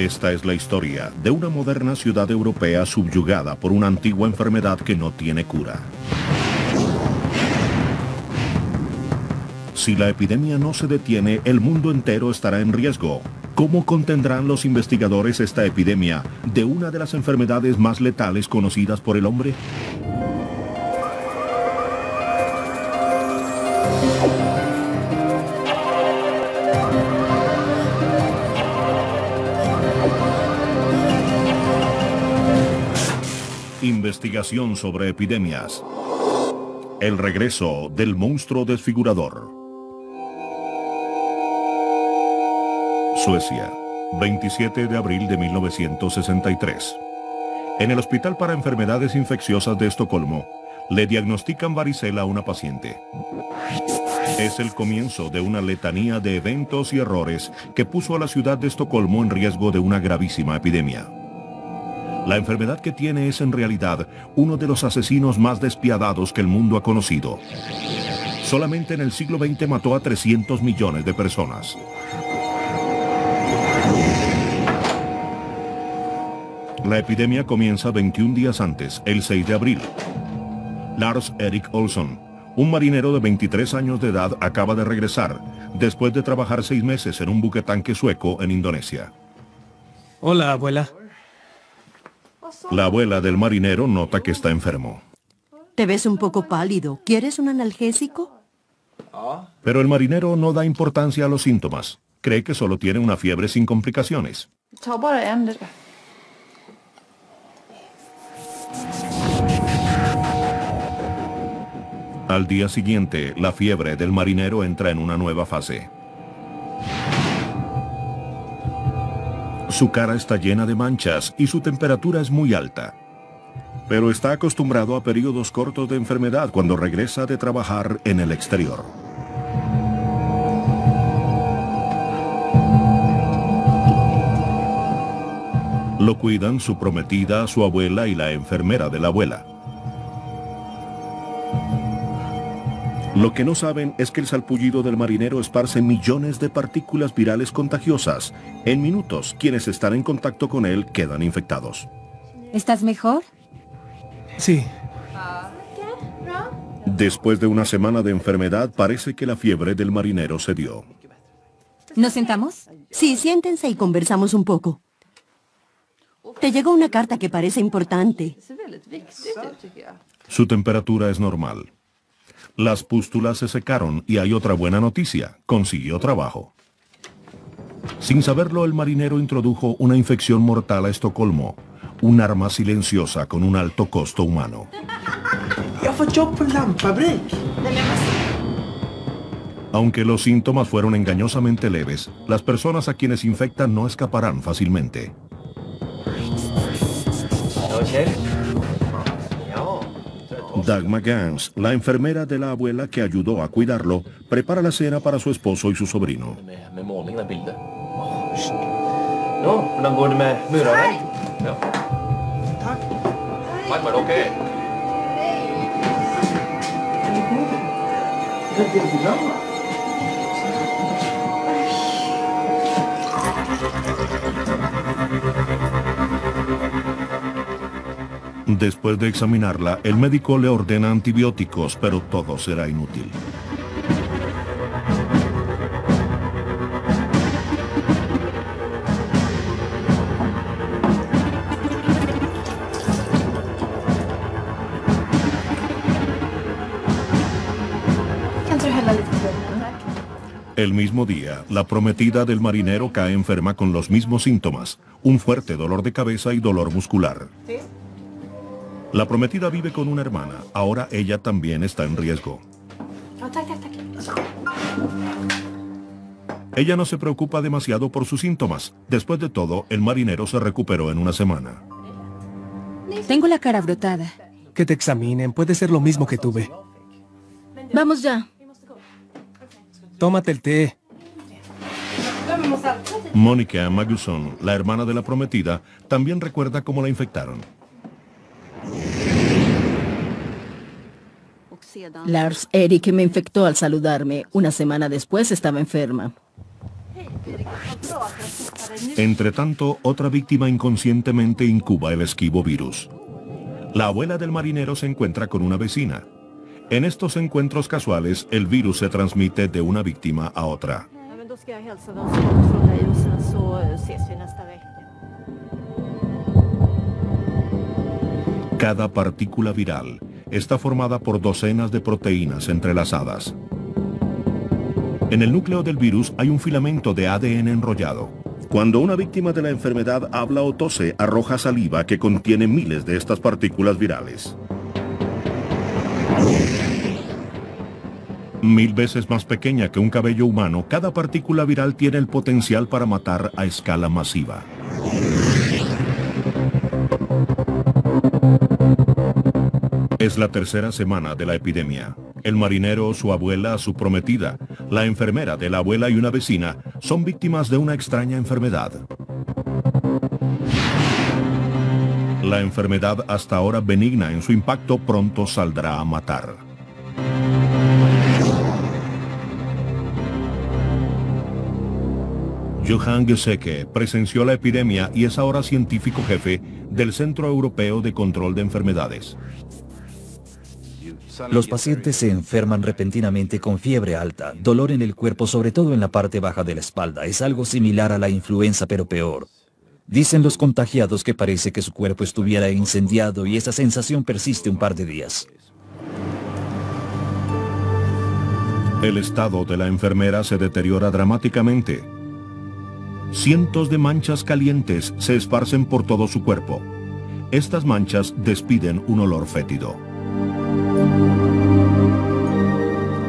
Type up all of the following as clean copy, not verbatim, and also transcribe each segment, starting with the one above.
Esta es la historia de una moderna ciudad europea subyugada por una antigua enfermedad que no tiene cura. Si la epidemia no se detiene, el mundo entero estará en riesgo. ¿Cómo contendrán los investigadores esta epidemia de una de las enfermedades más letales conocidas por el hombre? Investigación sobre epidemias. El regreso del monstruo desfigurador. Suecia, 27 de abril de 1963. En el Hospital para Enfermedades Infecciosas de Estocolmo, le diagnostican varicela a una paciente. Es el comienzo de una letanía de eventos y errores que puso a la ciudad de Estocolmo en riesgo de una gravísima epidemia. La enfermedad que tiene es en realidad uno de los asesinos más despiadados que el mundo ha conocido. Solamente en el siglo XX mató a 300 millones de personas. La epidemia comienza 21 días antes, el 6 de abril. Lars Erik Olsson, un marinero de 23 años de edad, acaba de regresar, después de trabajar 6 meses en un buquetanque sueco en Indonesia. Hola, abuela. La abuela del marinero nota que está enfermo. Te ves un poco pálido. ¿Quieres un analgésico? Pero el marinero no da importancia a los síntomas. Cree que solo tiene una fiebre sin complicaciones. Al día siguiente, la fiebre del marinero entra en una nueva fase. Su cara está llena de manchas y su temperatura es muy alta. Pero está acostumbrado a periodos cortos de enfermedad cuando regresa de trabajar en el exterior. Lo cuidan su prometida, su abuela y la enfermera de la abuela. Lo que no saben es que el salpullido del marinero esparce millones de partículas virales contagiosas. En minutos, quienes están en contacto con él quedan infectados. ¿Estás mejor? Sí. Después de una semana de enfermedad, parece que la fiebre del marinero cedió. ¿Nos sentamos? Sí, siéntense y conversamos un poco. Te llegó una carta que parece importante. Su temperatura es normal. Las pústulas se secaron y hay otra buena noticia. Consiguió trabajo. Sin saberlo, el marinero introdujo una infección mortal a Estocolmo. Un arma silenciosa con un alto costo humano. Aunque los síntomas fueron engañosamente leves, las personas a quienes infectan no escaparán fácilmente. Dagmar Gans, la enfermera de la abuela que ayudó a cuidarlo, prepara la cena para su esposo y su sobrino. Después de examinarla, el médico le ordena antibióticos, pero todo será inútil. El mismo día, la prometida del marinero cae enferma con los mismos síntomas, un fuerte dolor de cabeza y dolor muscular. La prometida vive con una hermana, ahora ella también está en riesgo. Ella no se preocupa demasiado por sus síntomas. Después de todo, el marinero se recuperó en una semana. Tengo la cara brotada. Que te examinen, puede ser lo mismo que tuve. Vamos ya. Tómate el té. Mónica Magnusson, la hermana de la prometida, también recuerda cómo la infectaron. Lars Erik me infectó al saludarme. Una semana después estaba enferma. Entre tanto, otra víctima inconscientemente incuba el esquivo virus. La abuela del marinero se encuentra con una vecina. En estos encuentros casuales, el virus se transmite de una víctima a otra. Cada partícula viral está formada por docenas de proteínas entrelazadas. En el núcleo del virus hay un filamento de ADN enrollado. Cuando una víctima de la enfermedad habla o tose, arroja saliva que contiene miles de estas partículas virales. 1000 veces más pequeña que un cabello humano, cada partícula viral tiene el potencial para matar a escala masiva. Es la tercera semana de la epidemia. El marinero, su abuela, su prometida, la enfermera de la abuela y una vecina son víctimas de una extraña enfermedad. La enfermedad, hasta ahora benigna en su impacto, pronto saldrá a matar. Johan Geseke presenció la epidemia y es ahora científico jefe del Centro Europeo de Control de Enfermedades. Los pacientes se enferman repentinamente con fiebre alta, dolor en el cuerpo, sobre todo en la parte baja de la espalda. Es algo similar a la influenza, pero peor. Dicen los contagiados que parece que su cuerpo estuviera incendiado y esa sensación persiste un par de días. El estado de la enfermera se deteriora dramáticamente. Cientos de manchas calientes se esparcen por todo su cuerpo. Estas manchas despiden un olor fétido.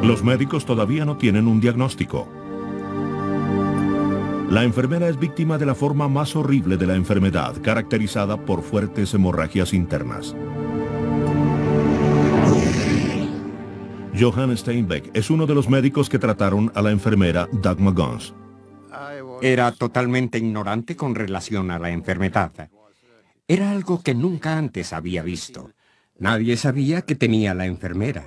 Los médicos todavía no tienen un diagnóstico. La enfermera es víctima de la forma más horrible de la enfermedad, caracterizada por fuertes hemorragias internas. Johan Steinbeck es uno de los médicos que trataron a la enfermera Dagmar Gons. Era totalmente ignorante con relación a la enfermedad. Era algo que nunca antes había visto. Nadie sabía que tenía la enfermera.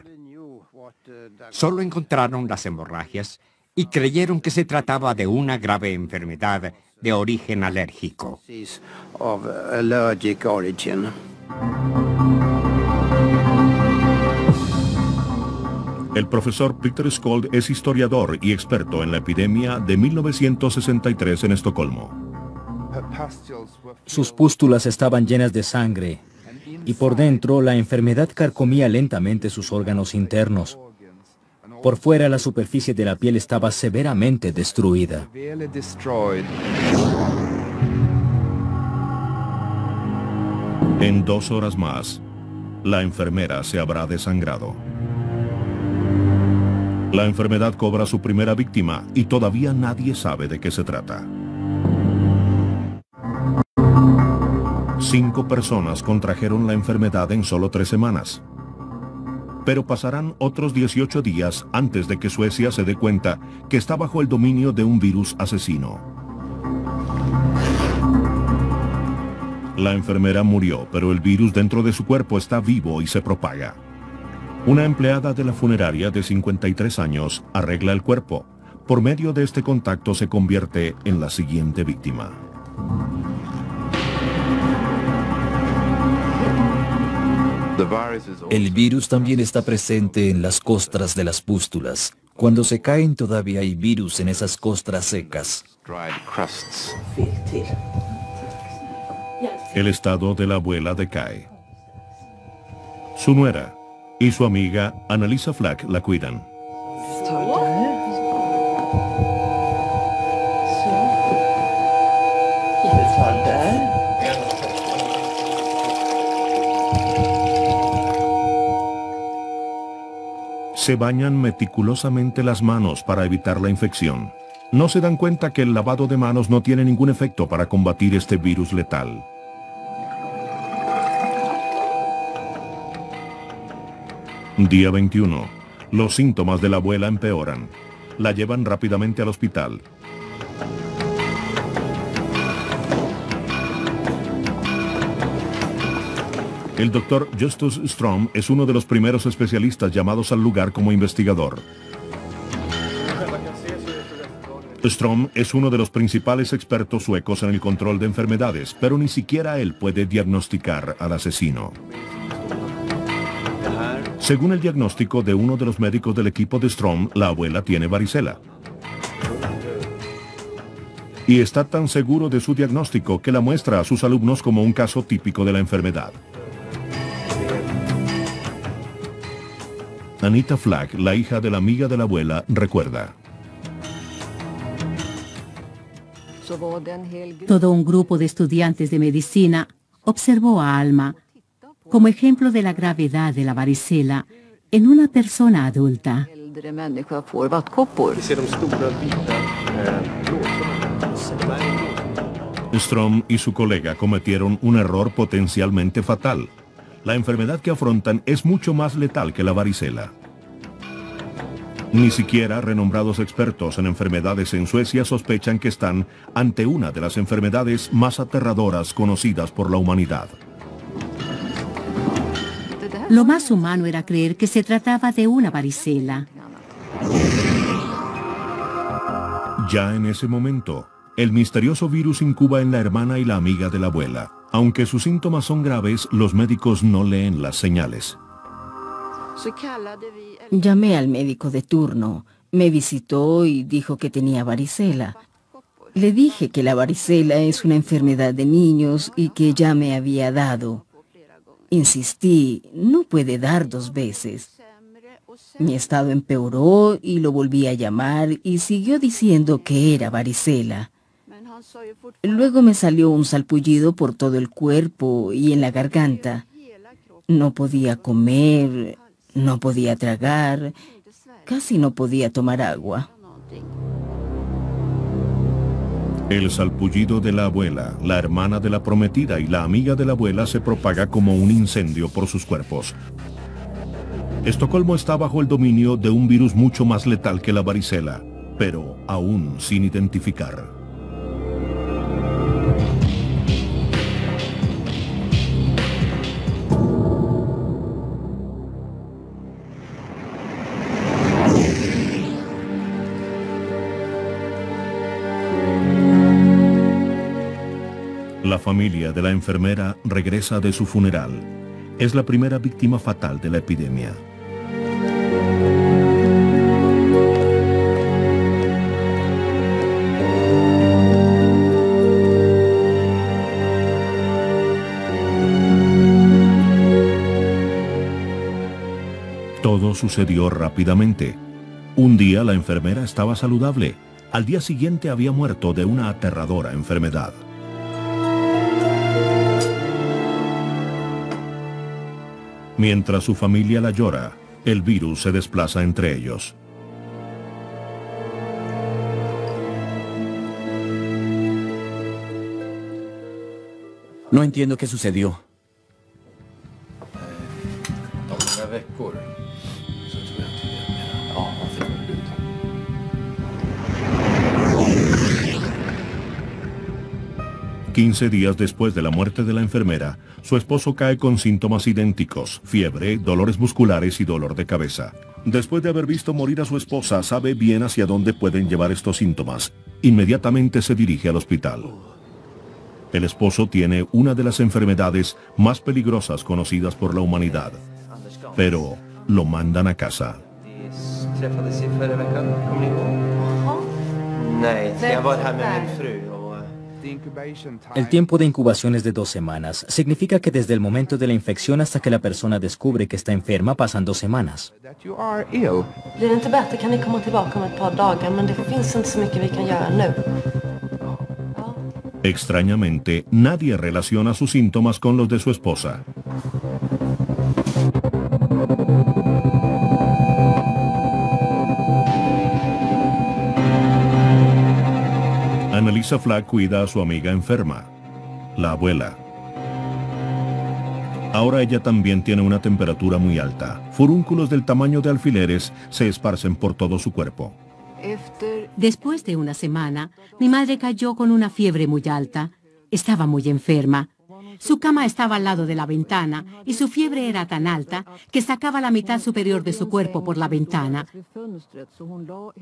Solo encontraron las hemorragias y creyeron que se trataba de una grave enfermedad de origen alérgico. El profesor Peter Skold es historiador y experto en la epidemia de 1963 en Estocolmo. Sus pústulas estaban llenas de sangre y por dentro la enfermedad carcomía lentamente sus órganos internos. Por fuera la superficie de la piel estaba severamente destruida. En 2 horas más, la enfermera se habrá desangrado. La enfermedad cobra su primera víctima y todavía nadie sabe de qué se trata. 5 personas contrajeron la enfermedad en solo 3 semanas. Pero pasarán otros 18 días antes de que Suecia se dé cuenta que está bajo el dominio de un virus asesino. La enfermera murió, pero el virus dentro de su cuerpo está vivo y se propaga. Una empleada de la funeraria de 53 años arregla el cuerpo. Por medio de este contacto se convierte en la siguiente víctima. El virus también está presente en las costras de las pústulas. Cuando se caen todavía hay virus en esas costras secas. El estado de la abuela decae. Su nuera y su amiga Annalisa Flack la cuidan. Se bañan meticulosamente las manos para evitar la infección. No se dan cuenta que el lavado de manos no tiene ningún efecto para combatir este virus letal. Día 21. Los síntomas de la abuela empeoran. La llevan rápidamente al hospital. El doctor Justus Strom es uno de los primeros especialistas llamados al lugar como investigador. Ström es uno de los principales expertos suecos en el control de enfermedades, pero ni siquiera él puede diagnosticar al asesino. Según el diagnóstico de uno de los médicos del equipo de Ström, la abuela tiene varicela. Y está tan seguro de su diagnóstico que la muestra a sus alumnos como un caso típico de la enfermedad. Anita Flack, la hija de la amiga de la abuela, recuerda. Todo un grupo de estudiantes de medicina observó a Alma como ejemplo de la gravedad de la varicela en una persona adulta. Ström y su colega cometieron un error potencialmente fatal. La enfermedad que afrontan es mucho más letal que la varicela. Ni siquiera renombrados expertos en enfermedades en Suecia sospechan que están ante una de las enfermedades más aterradoras conocidas por la humanidad. Lo más humano era creer que se trataba de una varicela. Ya en ese momento, el misterioso virus incuba en la hermana y la amiga de la abuela. Aunque sus síntomas son graves, los médicos no leen las señales. Llamé al médico de turno, me visitó y dijo que tenía varicela. Le dije que la varicela es una enfermedad de niños y que ya me había dado. Insistí, no puede dar 2 veces. Mi estado empeoró y lo volví a llamar y siguió diciendo que era varicela. Luego me salió un salpullido por todo el cuerpo y en la garganta. No podía comer, no podía tragar, casi no podía tomar agua. El salpullido de la abuela, la hermana de la prometida y la amiga de la abuela se propaga como un incendio por sus cuerpos. Estocolmo está bajo el dominio de un virus mucho más letal que la varicela, pero aún sin identificar. La familia de la enfermera regresa de su funeral. Es la primera víctima fatal de la epidemia. Todo sucedió rápidamente. Un día la enfermera estaba saludable. Al día siguiente había muerto de una aterradora enfermedad. Mientras su familia la llora, el virus se desplaza entre ellos. No entiendo qué sucedió. 15 días después de la muerte de la enfermera, su esposo cae con síntomas idénticos: fiebre, dolores musculares y dolor de cabeza. Después de haber visto morir a su esposa, sabe bien hacia dónde pueden llevar estos síntomas. Inmediatamente se dirige al hospital. El esposo tiene una de las enfermedades más peligrosas conocidas por la humanidad, pero lo mandan a casa. El tiempo de incubación es de 2 semanas. Significa que desde el momento de la infección hasta que la persona descubre que está enferma pasan 2 semanas. Blir det inte bättre kan ni komma tillbaka om ett par dagar, men det finns inte så mycket vi kan göra nu. Extrañamente, nadie relaciona sus síntomas con los de su esposa. Annalisa Flack cuida a su amiga enferma, la abuela. Ahora ella también tiene una temperatura muy alta. Furúnculos del tamaño de alfileres se esparcen por todo su cuerpo. Después de una semana, mi madre cayó con una fiebre muy alta. Estaba muy enferma. Su cama estaba al lado de la ventana y su fiebre era tan alta que sacaba la mitad superior de su cuerpo por la ventana.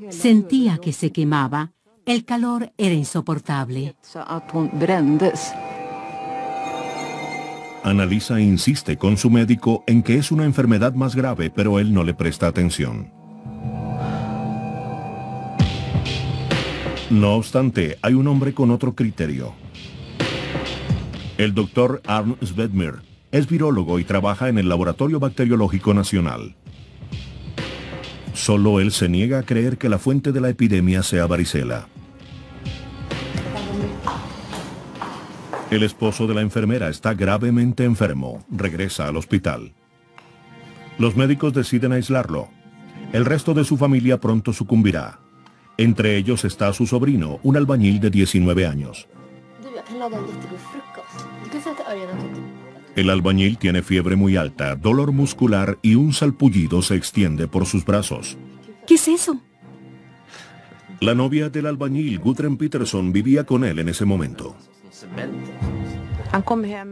Sentía que se quemaba El calor era insoportable. Annalisa insiste con su médico en que es una enfermedad más grave, pero él no le presta atención. No obstante, hay un hombre con otro criterio. El doctor Arne Svedmir es virólogo y trabaja en el Laboratorio Bacteriológico Nacional. Solo él se niega a creer que la fuente de la epidemia sea varicela. El esposo de la enfermera está gravemente enfermo. Regresa al hospital. Los médicos deciden aislarlo. El resto de su familia pronto sucumbirá. Entre ellos está su sobrino, un albañil de 19 años. El albañil tiene fiebre muy alta, dolor muscular y un salpullido se extiende por sus brazos. ¿Qué es eso? La novia del albañil, Gudrun Peterson, vivía con él en ese momento.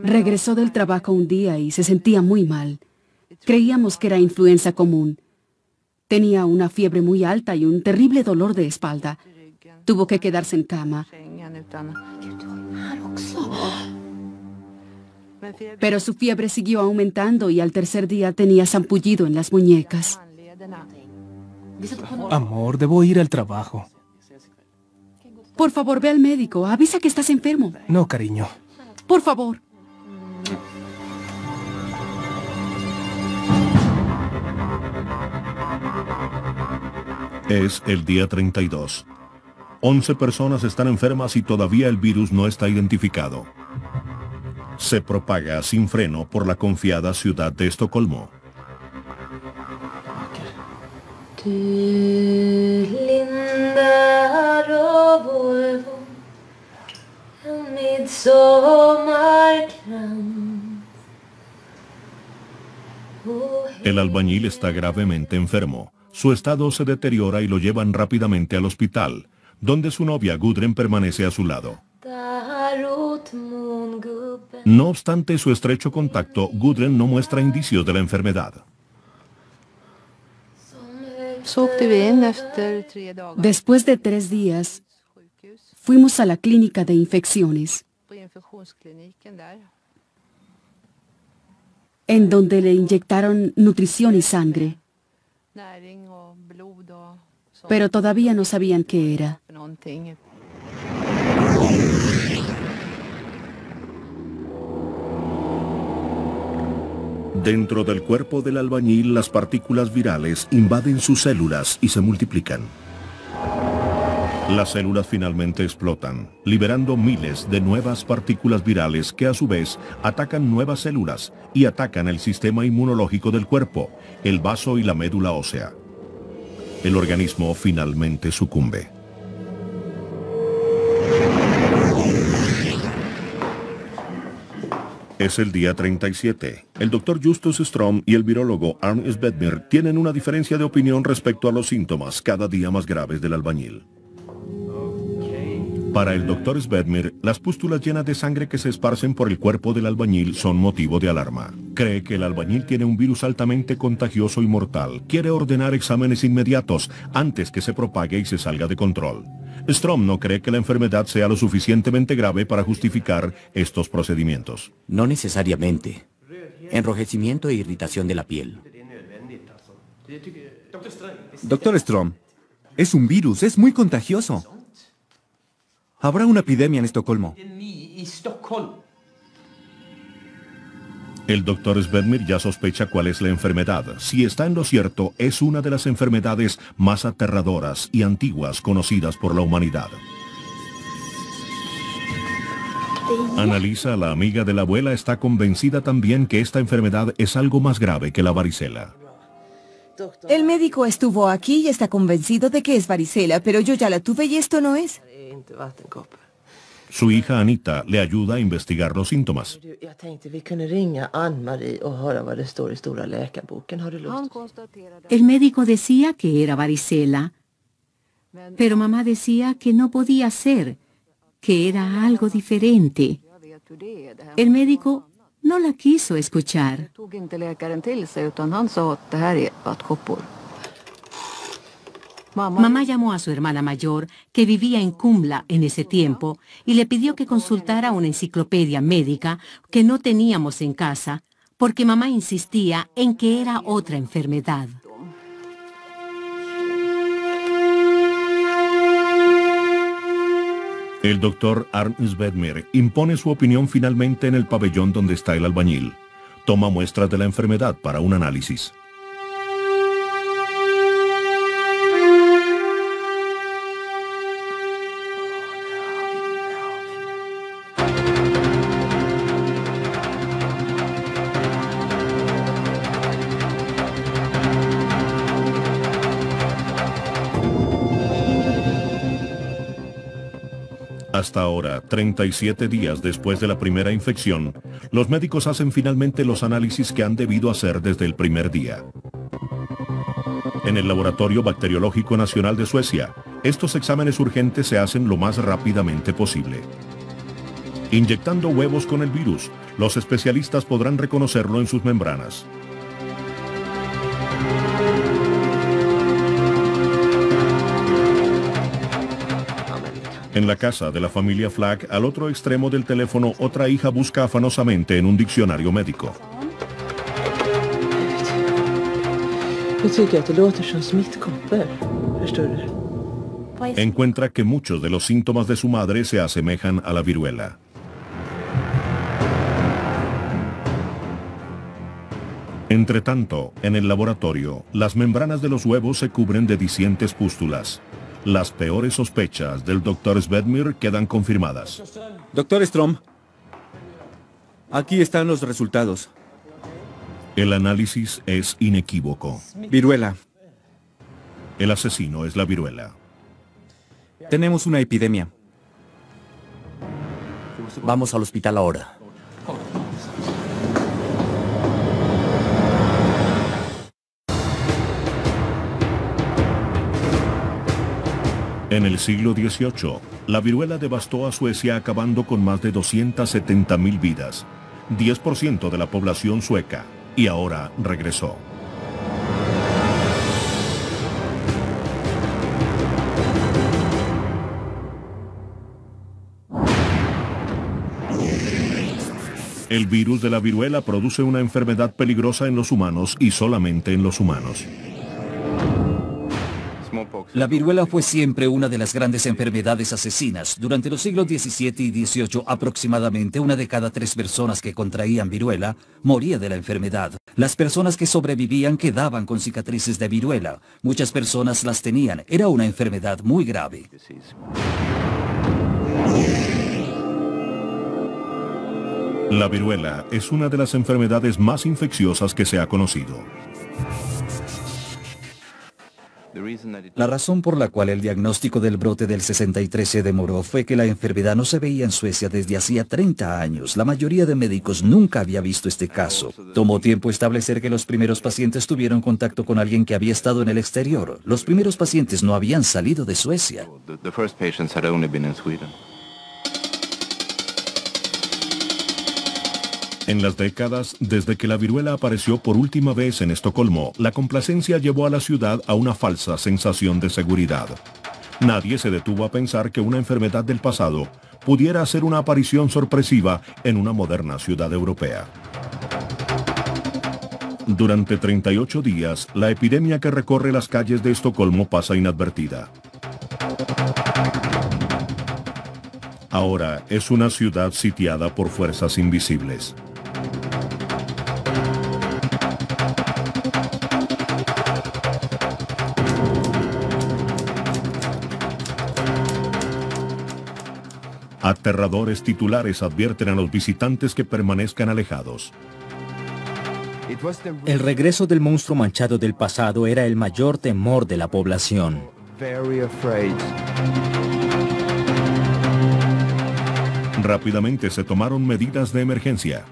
Regresó del trabajo un día y se sentía muy mal. Creíamos que era influenza común. Tenía una fiebre muy alta y un terrible dolor de espalda. Tuvo que quedarse en cama. Pero su fiebre siguió aumentando y al tercer día tenía sarpullido en las muñecas. Amor, debo ir al trabajo. Por favor, ve al médico. Avisa que estás enfermo. No, cariño. Por favor. Es el día 32. 11 personas están enfermas y todavía el virus no está identificado. Se propaga sin freno por la confiada ciudad de Estocolmo. El albañil está gravemente enfermo. Su estado se deteriora y lo llevan rápidamente al hospital, donde su novia Gudrun permanece a su lado. No obstante su estrecho contacto, Gudrun no muestra indicios de la enfermedad. Después de 3 días, fuimos a la clínica de infecciones, en donde le inyectaron nutrición y sangre. Pero todavía no sabían qué era. Dentro del cuerpo del albañil, las partículas virales invaden sus células y se multiplican. Las células finalmente explotan, liberando miles de nuevas partículas virales que a su vez atacan nuevas células y atacan el sistema inmunológico del cuerpo, el vaso y la médula ósea. El organismo finalmente sucumbe. Es el día 37. El doctor Justus Strom y el virólogo Arne Svedmir tienen una diferencia de opinión respecto a los síntomas cada día más graves del albañil. Para el doctor Svedmir, las pústulas llenas de sangre que se esparcen por el cuerpo del albañil son motivo de alarma. Cree que el albañil tiene un virus altamente contagioso y mortal. Quiere ordenar exámenes inmediatos antes que se propague y se salga de control. Strom no cree que la enfermedad sea lo suficientemente grave para justificar estos procedimientos. No necesariamente. Enrojecimiento e irritación de la piel. Doctor Strom, es un virus, es muy contagioso. Habrá una epidemia en Estocolmo. El doctor Svedmir ya sospecha cuál es la enfermedad. Si está en lo cierto, es una de las enfermedades más aterradoras y antiguas conocidas por la humanidad. Annalisa, la amiga de la abuela, está convencida también que esta enfermedad es algo más grave que la varicela. El médico estuvo aquí y está convencido de que es varicela, pero yo ya la tuve y esto no es. Su hija Anita le ayuda a investigar los síntomas. El médico decía que era varicela, pero mamá decía que no podía ser, que era algo diferente. El médico no la quiso escuchar. Mamá llamó a su hermana mayor, que vivía en Kumla en ese tiempo, y le pidió que consultara una enciclopedia médica que no teníamos en casa, porque mamá insistía en que era otra enfermedad. El doctor Arn Svedmir impone su opinión finalmente en el pabellón donde está el albañil. Toma muestras de la enfermedad para un análisis. Hasta ahora, 37 días después de la primera infección, los médicos hacen finalmente los análisis que han debido hacer desde el primer día. En el Laboratorio Bacteriológico Nacional de Suecia, estos exámenes urgentes se hacen lo más rápidamente posible. Inyectando huevos con el virus, los especialistas podrán reconocerlo en sus membranas. En la casa de la familia Flagg, al otro extremo del teléfono, otra hija busca afanosamente en un diccionario médico. Encuentra que muchos de los síntomas de su madre se asemejan a la viruela. Entretanto, en el laboratorio, las membranas de los huevos se cubren de dicientes pústulas. Las peores sospechas del Dr. Svedmir quedan confirmadas. Dr. Strom, aquí están los resultados. El análisis es inequívoco. Viruela. El asesino es la viruela. Tenemos una epidemia. Vamos al hospital ahora. En el siglo XVIII, la viruela devastó a Suecia acabando con más de 270.000 vidas, 10% de la población sueca, y ahora regresó. El virus de la viruela produce una enfermedad peligrosa en los humanos y solamente en los humanos. La viruela fue siempre una de las grandes enfermedades asesinas. Durante los siglos XVII y XVIII, aproximadamente 1 de cada 3 personas que contraían viruela moría de la enfermedad. Las personas que sobrevivían quedaban con cicatrices de viruela. Muchas personas las tenían. Era una enfermedad muy grave. La viruela es una de las enfermedades más infecciosas que se ha conocido. La razón por la cual el diagnóstico del brote del 63 se demoró fue que la enfermedad no se veía en Suecia desde hacía 30 años. La mayoría de médicos nunca había visto este caso. Tomó tiempo establecer que los primeros pacientes tuvieron contacto con alguien que había estado en el exterior. Los primeros pacientes no habían salido de Suecia. En las décadas desde que la viruela apareció por última vez en Estocolmo, la complacencia llevó a la ciudad a una falsa sensación de seguridad. Nadie se detuvo a pensar que una enfermedad del pasado pudiera hacer una aparición sorpresiva en una moderna ciudad europea. Durante 38 días, la epidemia que recorre las calles de Estocolmo pasa inadvertida. Ahora es una ciudad sitiada por fuerzas invisibles. Aterradores titulares advierten a los visitantes que permanezcan alejados. El regreso del monstruo manchado del pasado era el mayor temor de la población. Rápidamente se tomaron medidas de emergencia.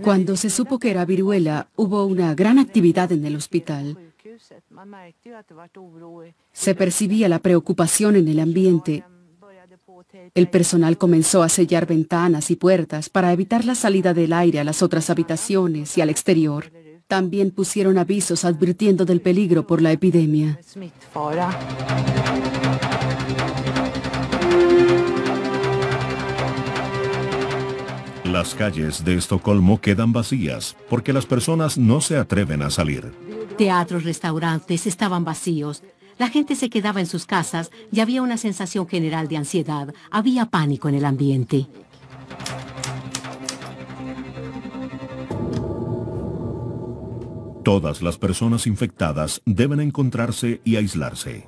Cuando se supo que era viruela, hubo una gran actividad en el hospital. Se percibía la preocupación en el ambiente. El personal comenzó a sellar ventanas y puertas para evitar la salida del aire a las otras habitaciones y al exterior. También pusieron avisos advirtiendo del peligro por la epidemia. Las calles de Estocolmo quedan vacías porque las personas no se atreven a salir. Teatros, restaurantes estaban vacíos. La gente se quedaba en sus casas y había una sensación general de ansiedad. Había pánico en el ambiente. Todas las personas infectadas deben encontrarse y aislarse.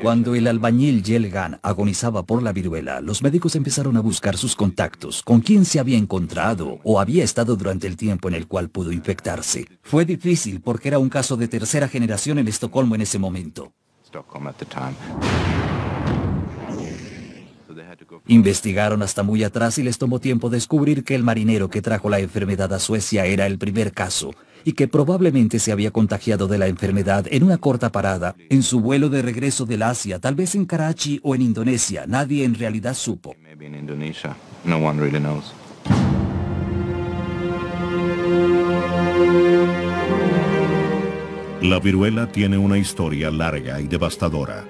Cuando el albañil Yelgan agonizaba por la viruela, los médicos empezaron a buscar sus contactos, con quién se había encontrado o había estado durante el tiempo en el cual pudo infectarse. Fue difícil porque era un caso de tercera generación en Estocolmo en ese momento. Investigaron hasta muy atrás y les tomó tiempo descubrir que el marinero que trajo la enfermedad a Suecia era el primer caso y que probablemente se había contagiado de la enfermedad en una corta parada en su vuelo de regreso del Asia, tal vez en Karachi o en Indonesia. Nadie en realidad supo. La viruela tiene una historia larga y devastadora.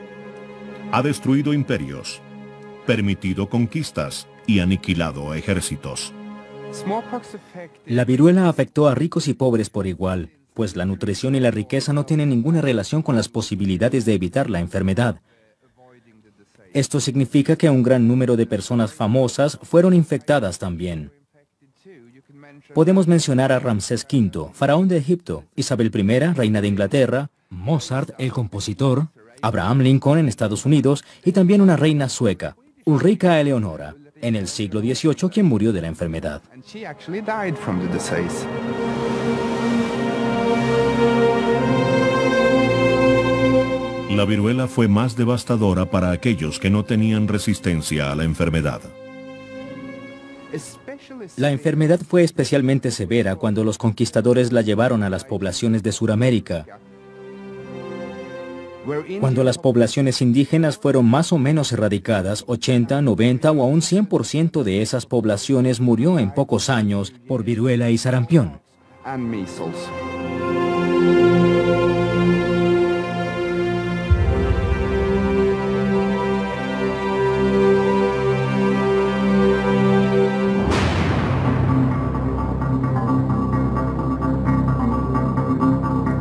Ha destruido imperios, permitido conquistas y aniquilado ejércitos. La viruela afectó a ricos y pobres por igual, pues la nutrición y la riqueza no tienen ninguna relación con las posibilidades de evitar la enfermedad. Esto significa que un gran número de personas famosas fueron infectadas también. Podemos mencionar a Ramsés V, faraón de Egipto, Isabel I, reina de Inglaterra, Mozart, el compositor, Abraham Lincoln en Estados Unidos y también una reina sueca, Ulrika Eleonora, en el siglo XVIII, quien murió de la enfermedad. La viruela fue más devastadora para aquellos que no tenían resistencia a la enfermedad. La enfermedad fue especialmente severa cuando los conquistadores la llevaron a las poblaciones de Sudamérica, cuando las poblaciones indígenas fueron más o menos erradicadas. 80, 90 o aún 100% de esas poblaciones murió en pocos años por viruela y sarampión.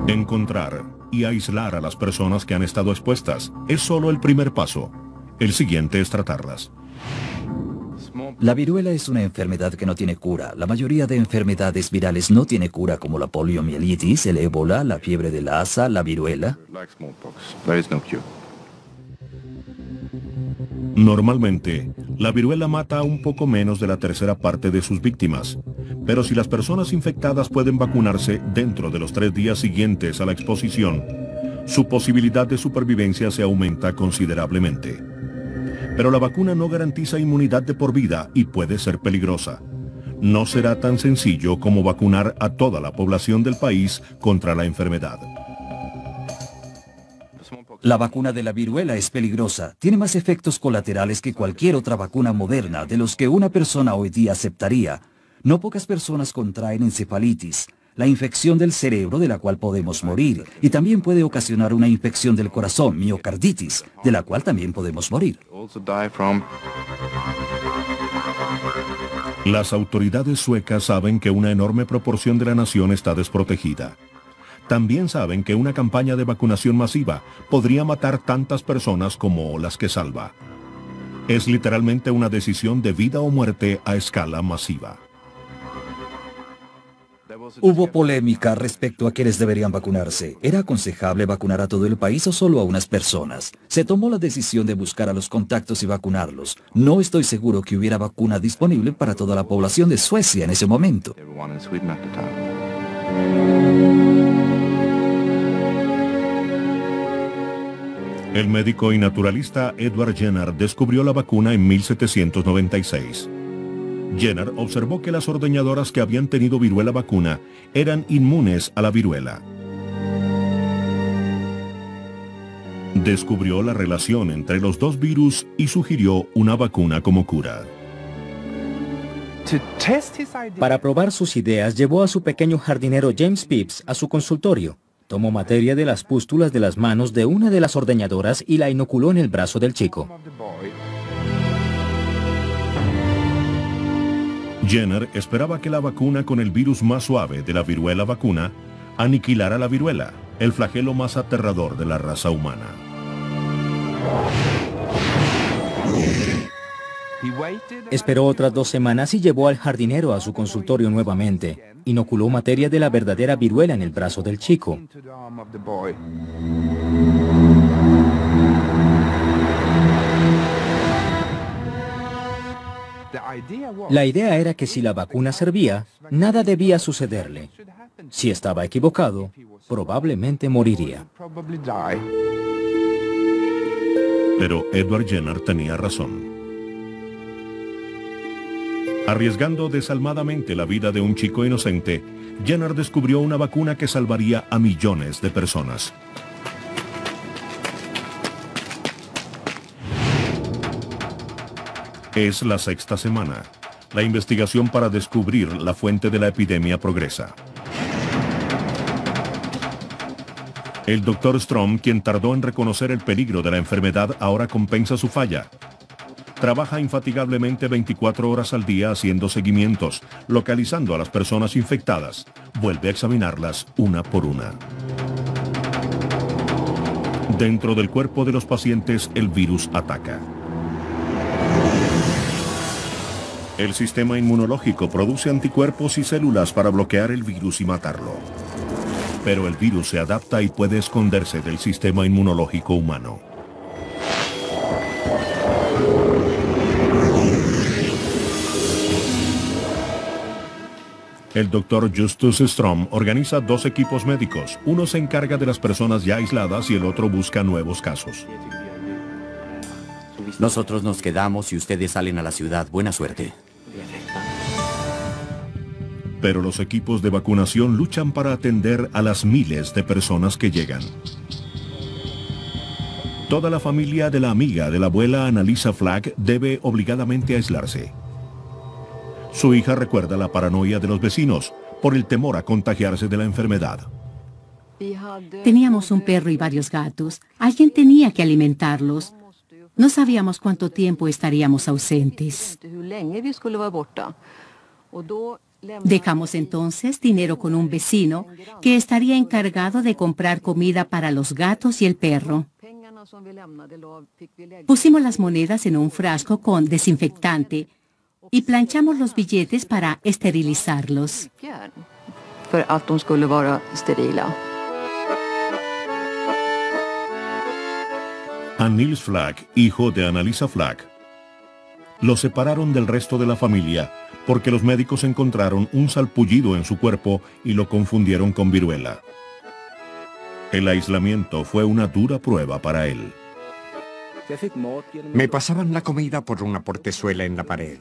Encontrar y aislar a las personas que han estado expuestas es solo el primer paso. El siguiente es tratarlas. La viruela es una enfermedad que no tiene cura. La mayoría de enfermedades virales no tiene cura, como la poliomielitis, el ébola, la fiebre de Lassa, la viruela. Normalmente, la viruela mata a un poco menos de la tercera parte de sus víctimas, pero si las personas infectadas pueden vacunarse dentro de los 3 días siguientes a la exposición, su posibilidad de supervivencia se aumenta considerablemente. Pero la vacuna no garantiza inmunidad de por vida y puede ser peligrosa. No será tan sencillo como vacunar a toda la población del país contra la enfermedad. La vacuna de la viruela es peligrosa. Tiene más efectos colaterales que cualquier otra vacuna moderna de los que una persona hoy día aceptaría. No pocas personas contraen encefalitis, la infección del cerebro de la cual podemos morir, y también puede ocasionar una infección del corazón, miocarditis, de la cual también podemos morir. Las autoridades suecas saben que una enorme proporción de la nación está desprotegida. También saben que una campaña de vacunación masiva podría matar tantas personas como las que salva. Es literalmente una decisión de vida o muerte a escala masiva. Hubo polémica respecto a quienes deberían vacunarse. ¿Era aconsejable vacunar a todo el país o solo a unas personas? Se tomó la decisión de buscar a los contactos y vacunarlos. No estoy seguro que hubiera vacuna disponible para toda la población de Suecia en ese momento. El médico y naturalista Edward Jenner descubrió la vacuna en 1796. Jenner observó que las ordeñadoras que habían tenido viruela vacuna eran inmunes a la viruela. Descubrió la relación entre los dos virus y sugirió una vacuna como cura. Para probar sus ideas, llevó a su pequeño jardinero James Phipps a su consultorio. Tomó materia de las pústulas de las manos de una de las ordeñadoras y la inoculó en el brazo del chico. Jenner esperaba que la vacuna con el virus más suave de la viruela vacuna aniquilara la viruela, el flagelo más aterrador de la raza humana. Esperó otras 2 semanas y llevó al jardinero a su consultorio nuevamente. Inoculó materia de la verdadera viruela en el brazo del chico. La idea era que si la vacuna servía, nada debía sucederle. Si estaba equivocado, probablemente moriría. Pero Edward Jenner tenía razón. Arriesgando desalmadamente la vida de un chico inocente, Jenner descubrió una vacuna que salvaría a millones de personas. Es la 6ª semana. La investigación para descubrir la fuente de la epidemia progresa. El Dr. Strom, quien tardó en reconocer el peligro de la enfermedad, ahora compensa su falla. Trabaja infatigablemente 24 horas al día haciendo seguimientos, localizando a las personas infectadas. Vuelve a examinarlas una por una. Dentro del cuerpo de los pacientes, el virus ataca. El sistema inmunológico produce anticuerpos y células para bloquear el virus y matarlo. Pero el virus se adapta y puede esconderse del sistema inmunológico humano. El Dr. Justus Strom organiza 2 equipos médicos. Uno se encarga de las personas ya aisladas y el otro busca nuevos casos. Nosotros nos quedamos y ustedes salen a la ciudad. Buena suerte. Pero los equipos de vacunación luchan para atender a las miles de personas que llegan. Toda la familia de la amiga de la abuela Annalisa Flagg debe obligadamente aislarse. Su hija recuerda la paranoia de los vecinos por el temor a contagiarse de la enfermedad. Teníamos un perro y varios gatos. Alguien tenía que alimentarlos. No sabíamos cuánto tiempo estaríamos ausentes. Dejamos entonces dinero con un vecino que estaría encargado de comprar comida para los gatos y el perro. Pusimos las monedas en un frasco con desinfectante y planchamos los billetes para esterilizarlos. A Nils Flagg, hijo de Annalisa Flagg, lo separaron del resto de la familia porque los médicos encontraron un salpullido en su cuerpo y lo confundieron con viruela. El aislamiento fue una dura prueba para él. Me pasaban la comida por una portezuela en la pared.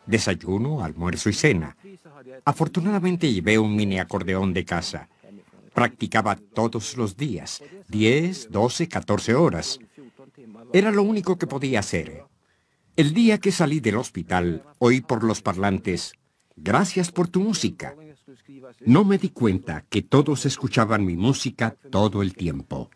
Desayuno, almuerzo y cena. Afortunadamente llevé un mini acordeón de casa. Practicaba todos los días, 10, 12, 14 horas. Era lo único que podía hacer. El día que salí del hospital, oí por los parlantes, «Gracias por tu música». No me di cuenta que todos escuchaban mi música todo el tiempo.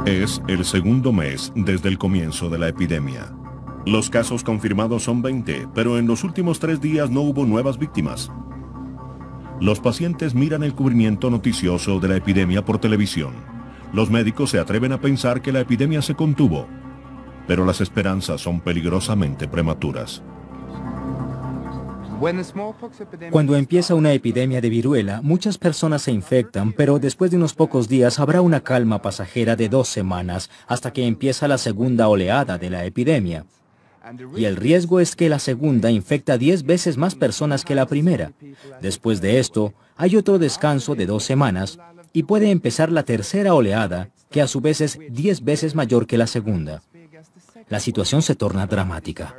Es el segundo mes desde el comienzo de la epidemia. Los casos confirmados son 20, pero en los últimos 3 días no hubo nuevas víctimas. Los pacientes miran el cubrimiento noticioso de la epidemia por televisión. Los médicos se atreven a pensar que la epidemia se contuvo, pero las esperanzas son peligrosamente prematuras. Cuando empieza una epidemia de viruela, muchas personas se infectan, pero después de unos pocos días habrá una calma pasajera de 2 semanas hasta que empieza la segunda oleada de la epidemia. Y el riesgo es que la segunda infecta 10 veces más personas que la primera. Después de esto, hay otro descanso de 2 semanas y puede empezar la tercera oleada, que a su vez es 10 veces mayor que la segunda. la situación se torna dramática.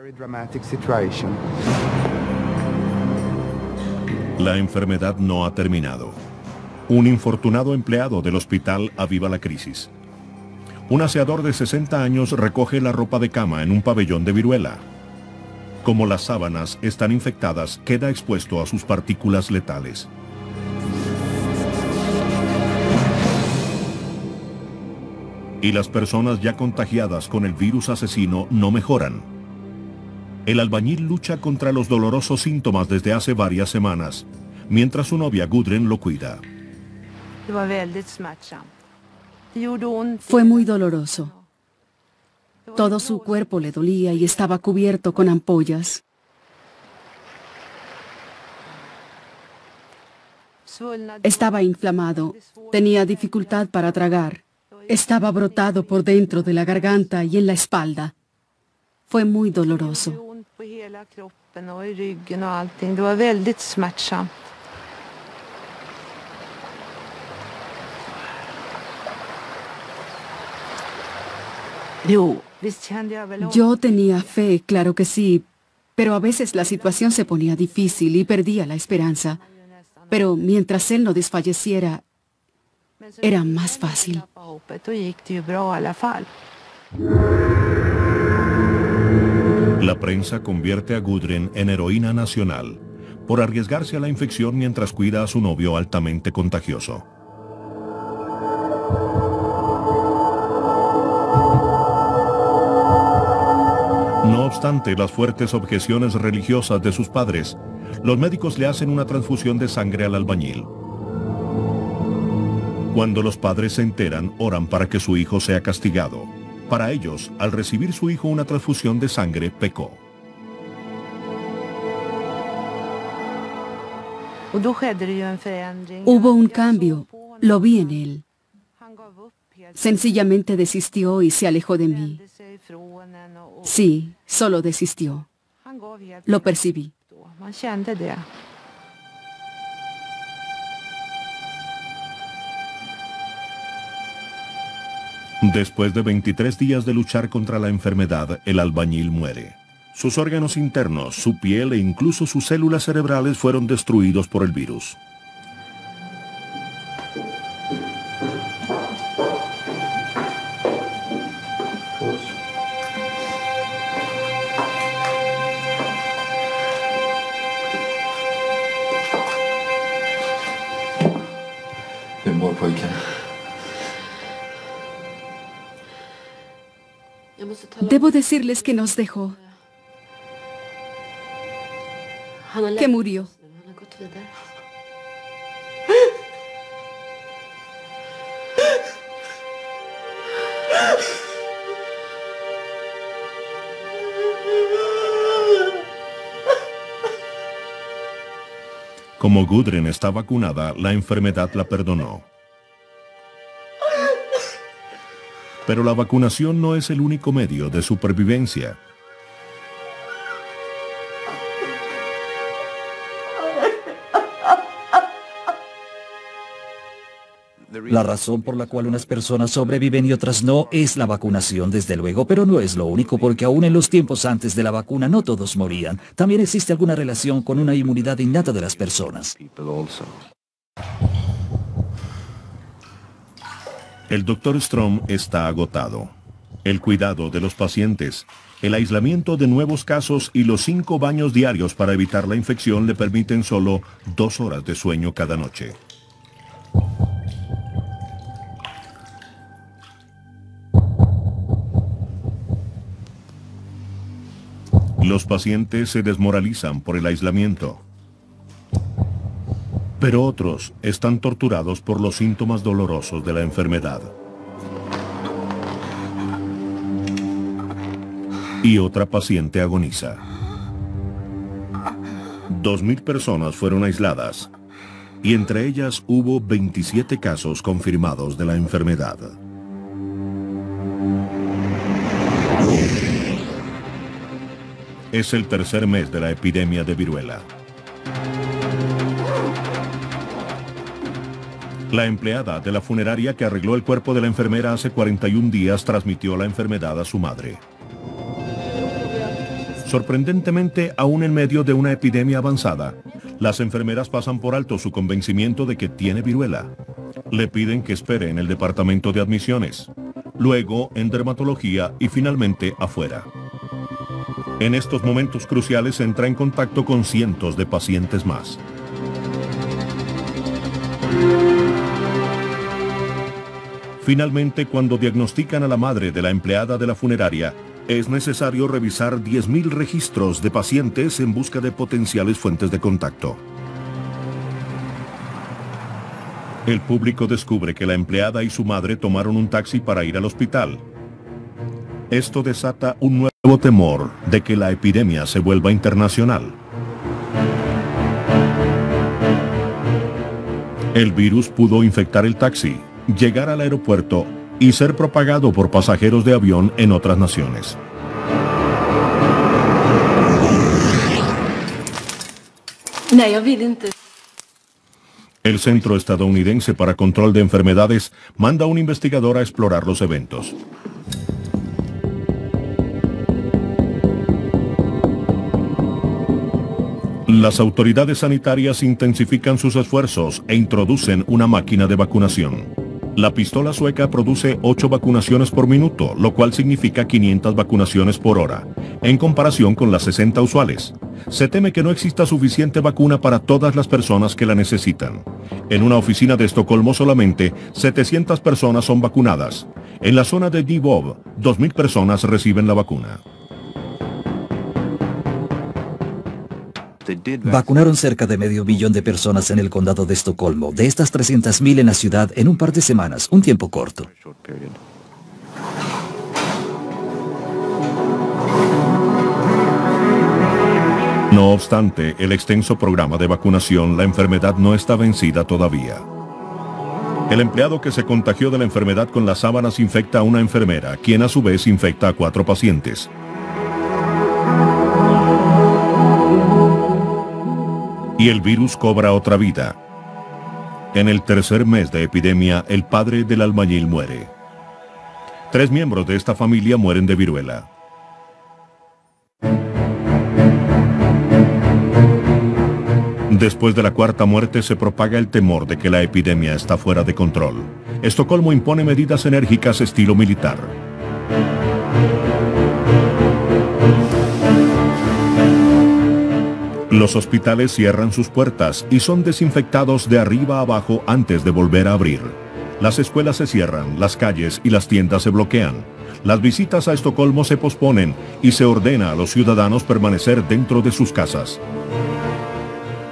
La enfermedad no ha terminado. Un infortunado empleado del hospital aviva la crisis. Un aseador de 60 años recoge la ropa de cama en un pabellón de viruela. Como las sábanas están infectadas, queda expuesto a sus partículas letales. Y las personas ya contagiadas con el virus asesino no mejoran. El albañil lucha contra los dolorosos síntomas desde hace varias semanas, mientras su novia Gudrun lo cuida. Fue muy doloroso. Todo su cuerpo le dolía y estaba cubierto con ampollas. Estaba inflamado, tenía dificultad para tragar. Estaba brotado por dentro de la garganta y en la espalda. Fue muy doloroso. Yo tenía fe, claro que sí, pero a veces la situación se ponía difícil y perdía la esperanza. Pero mientras él no desfalleciera, era más fácil. La prensa convierte a Gudrun en heroína nacional por arriesgarse a la infección mientras cuida a su novio altamente contagioso. No obstante las fuertes objeciones religiosas de sus padres, los médicos le hacen una transfusión de sangre al albañil. Cuando los padres se enteran, oran para que su hijo sea castigado. Para ellos, al recibir su hijo una transfusión de sangre, pecó. Hubo un cambio, lo vi en él. Sencillamente desistió y se alejó de mí. Sí, solo desistió. Lo percibí. Después de 23 días de luchar contra la enfermedad, el albañil muere. Sus órganos internos, su piel e incluso sus células cerebrales fueron destruidos por el virus. Debo decirles que nos dejó. Que murió. Como Gudrun está vacunada, la enfermedad la perdonó. Pero la vacunación no es el único medio de supervivencia. La razón por la cual unas personas sobreviven y otras no es la vacunación, desde luego, pero no es lo único, porque aún en los tiempos antes de la vacuna no todos morían. También existe alguna relación con una inmunidad innata de las personas. El Dr. Strom está agotado. El cuidado de los pacientes, el aislamiento de nuevos casos y los 5 baños diarios para evitar la infección le permiten solo 2 horas de sueño cada noche. Los pacientes se desmoralizan por el aislamiento. Pero otros están torturados por los síntomas dolorosos de la enfermedad. Y otra paciente agoniza. 2.000 personas fueron aisladas, y entre ellas hubo 27 casos confirmados de la enfermedad. Es el tercer mes de la epidemia de viruela. La empleada de la funeraria que arregló el cuerpo de la enfermera hace 41 días transmitió la enfermedad a su madre. Sorprendentemente, aún en medio de una epidemia avanzada, las enfermeras pasan por alto su convencimiento de que tiene viruela. Le piden que espere en el departamento de admisiones, luego en dermatología y finalmente afuera. En estos momentos cruciales entra en contacto con cientos de pacientes más. Finalmente, cuando diagnostican a la madre de la empleada de la funeraria, es necesario revisar 10.000 registros de pacientes en busca de potenciales fuentes de contacto. El público descubre que la empleada y su madre tomaron un taxi para ir al hospital. Esto desata un nuevo temor de que la epidemia se vuelva internacional. El virus pudo infectar el taxi, llegar al aeropuerto y ser propagado por pasajeros de avión en otras naciones. Nej, jag vill inte. El Centro Estadounidense para Control de Enfermedades manda a un investigador a explorar los eventos. Las autoridades sanitarias intensifican sus esfuerzos e introducen una máquina de vacunación. La pistola sueca produce 8 vacunaciones por minuto, lo cual significa 500 vacunaciones por hora, en comparación con las 60 usuales. Se teme que no exista suficiente vacuna para todas las personas que la necesitan. En una oficina de Estocolmo solamente 700 personas son vacunadas. En la zona de Dibov, 2.000 personas reciben la vacuna. Vacunaron cerca de 500 000 de personas en el condado de Estocolmo. De estas 300.000 en la ciudad en un par de semanas, un tiempo corto. No obstante el extenso programa de vacunación, la enfermedad no está vencida todavía. El empleado que se contagió de la enfermedad con las sábanas infecta a una enfermera, quien a su vez infecta a 4 pacientes. Y el virus cobra otra vida. En el tercer mes de epidemia, el padre del albañil muere. 3 miembros de esta familia mueren de viruela. Después de la 4ª muerte se propaga el temor de que la epidemia está fuera de control. Estocolmo impone medidas enérgicas estilo militar. Los hospitales cierran sus puertas y son desinfectados de arriba a abajo antes de volver a abrir. Las escuelas se cierran, las calles y las tiendas se bloquean. Las visitas a Estocolmo se posponen y se ordena a los ciudadanos permanecer dentro de sus casas.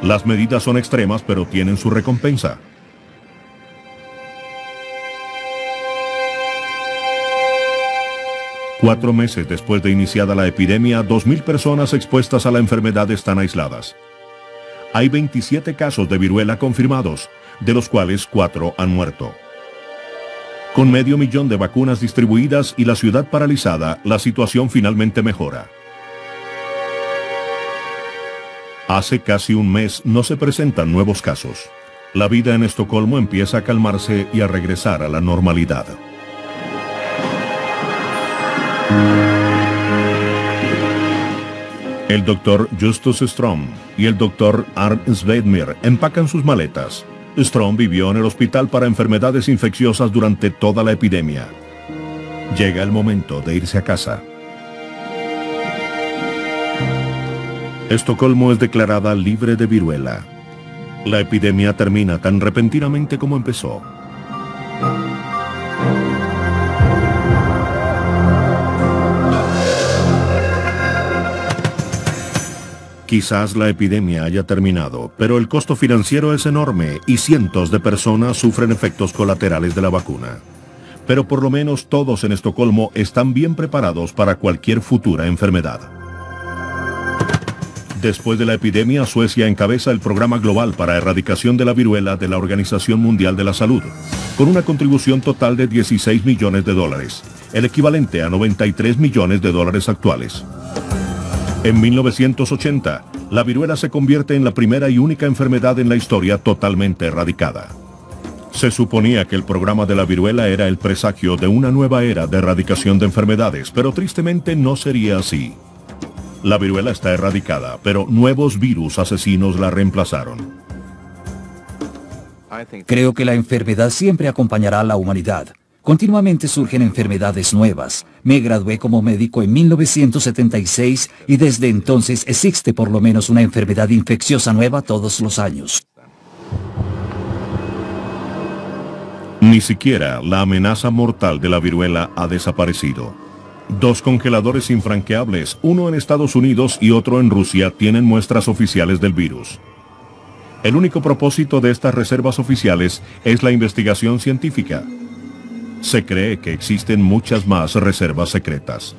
Las medidas son extremas, pero tienen su recompensa. Cuatro meses después de iniciada la epidemia, 2.000 personas expuestas a la enfermedad están aisladas. Hay 27 casos de viruela confirmados, de los cuales 4 han muerto. Con 500.000 de vacunas distribuidas y la ciudad paralizada, la situación finalmente mejora. Hace casi un mes no se presentan nuevos casos. La vida en Estocolmo empieza a calmarse y a regresar a la normalidad. El doctor Justus Strom y el doctor Arn Svedmir empacan sus maletas. Strom vivió en el hospital para enfermedades infecciosas durante toda la epidemia. Llega el momento de irse a casa. Estocolmo es declarada libre de viruela. La epidemia termina tan repentinamente como empezó. Quizás la epidemia haya terminado, pero el costo financiero es enorme y cientos de personas sufren efectos colaterales de la vacuna. Pero por lo menos todos en Estocolmo están bien preparados para cualquier futura enfermedad. Después de la epidemia, Suecia encabeza el programa global para erradicación de la viruela de la Organización Mundial de la Salud, con una contribución total de $16 millones, el equivalente a $93 millones actuales. En 1980, la viruela se convierte en la primera y única enfermedad en la historia totalmente erradicada. Se suponía que el programa de la viruela era el presagio de una nueva era de erradicación de enfermedades, pero tristemente no sería así. La viruela está erradicada, pero nuevos virus asesinos la reemplazaron. Creo que la enfermedad siempre acompañará a la humanidad. Continuamente surgen enfermedades nuevas. Me gradué como médico en 1976 y desde entonces existe por lo menos una enfermedad infecciosa nueva todos los años. Ni siquiera la amenaza mortal de la viruela ha desaparecido. 2 congeladores infranqueables, uno en Estados Unidos y otro en Rusia, tienen muestras oficiales del virus. El único propósito de estas reservas oficiales es la investigación científica. Se cree que existen muchas más reservas secretas.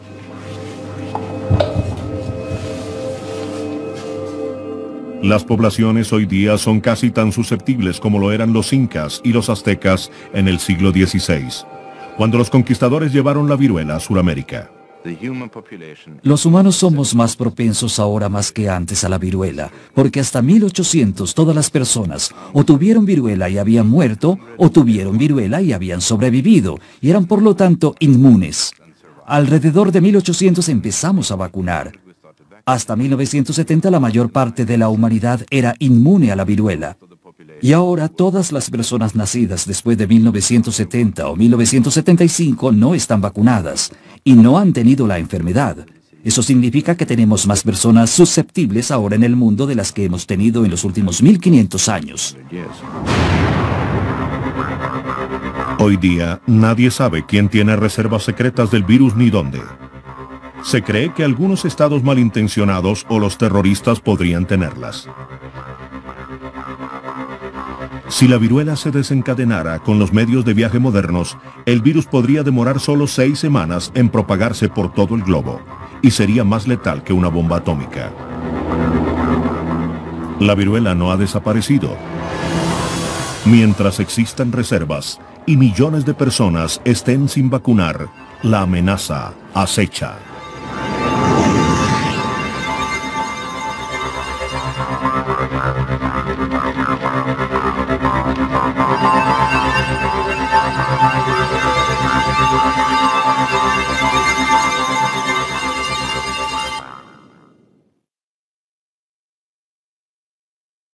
Las poblaciones hoy día son casi tan susceptibles como lo eran los incas y los aztecas en el siglo XVI, cuando los conquistadores llevaron la viruela a Sudamérica. Los humanos somos más propensos ahora más que antes a la viruela, porque hasta 1800 todas las personas o tuvieron viruela y habían muerto, o tuvieron viruela y habían sobrevivido, y eran por lo tanto inmunes. Alrededor de 1800 empezamos a vacunar. Hasta 1970 la mayor parte de la humanidad era inmune a la viruela. Y ahora todas las personas nacidas después de 1970 o 1975 no están vacunadas y no han tenido la enfermedad. Eso significa que tenemos más personas susceptibles ahora en el mundo de las que hemos tenido en los últimos 1500 años. Hoy día nadie sabe quién tiene reservas secretas del virus ni dónde. Se cree que algunos estados malintencionados o los terroristas podrían tenerlas. Si la viruela se desencadenara con los medios de viaje modernos, el virus podría demorar solo 6 semanas en propagarse por todo el globo, y sería más letal que una bomba atómica. La viruela no ha desaparecido. Mientras existan reservas y millones de personas estén sin vacunar, la amenaza acecha.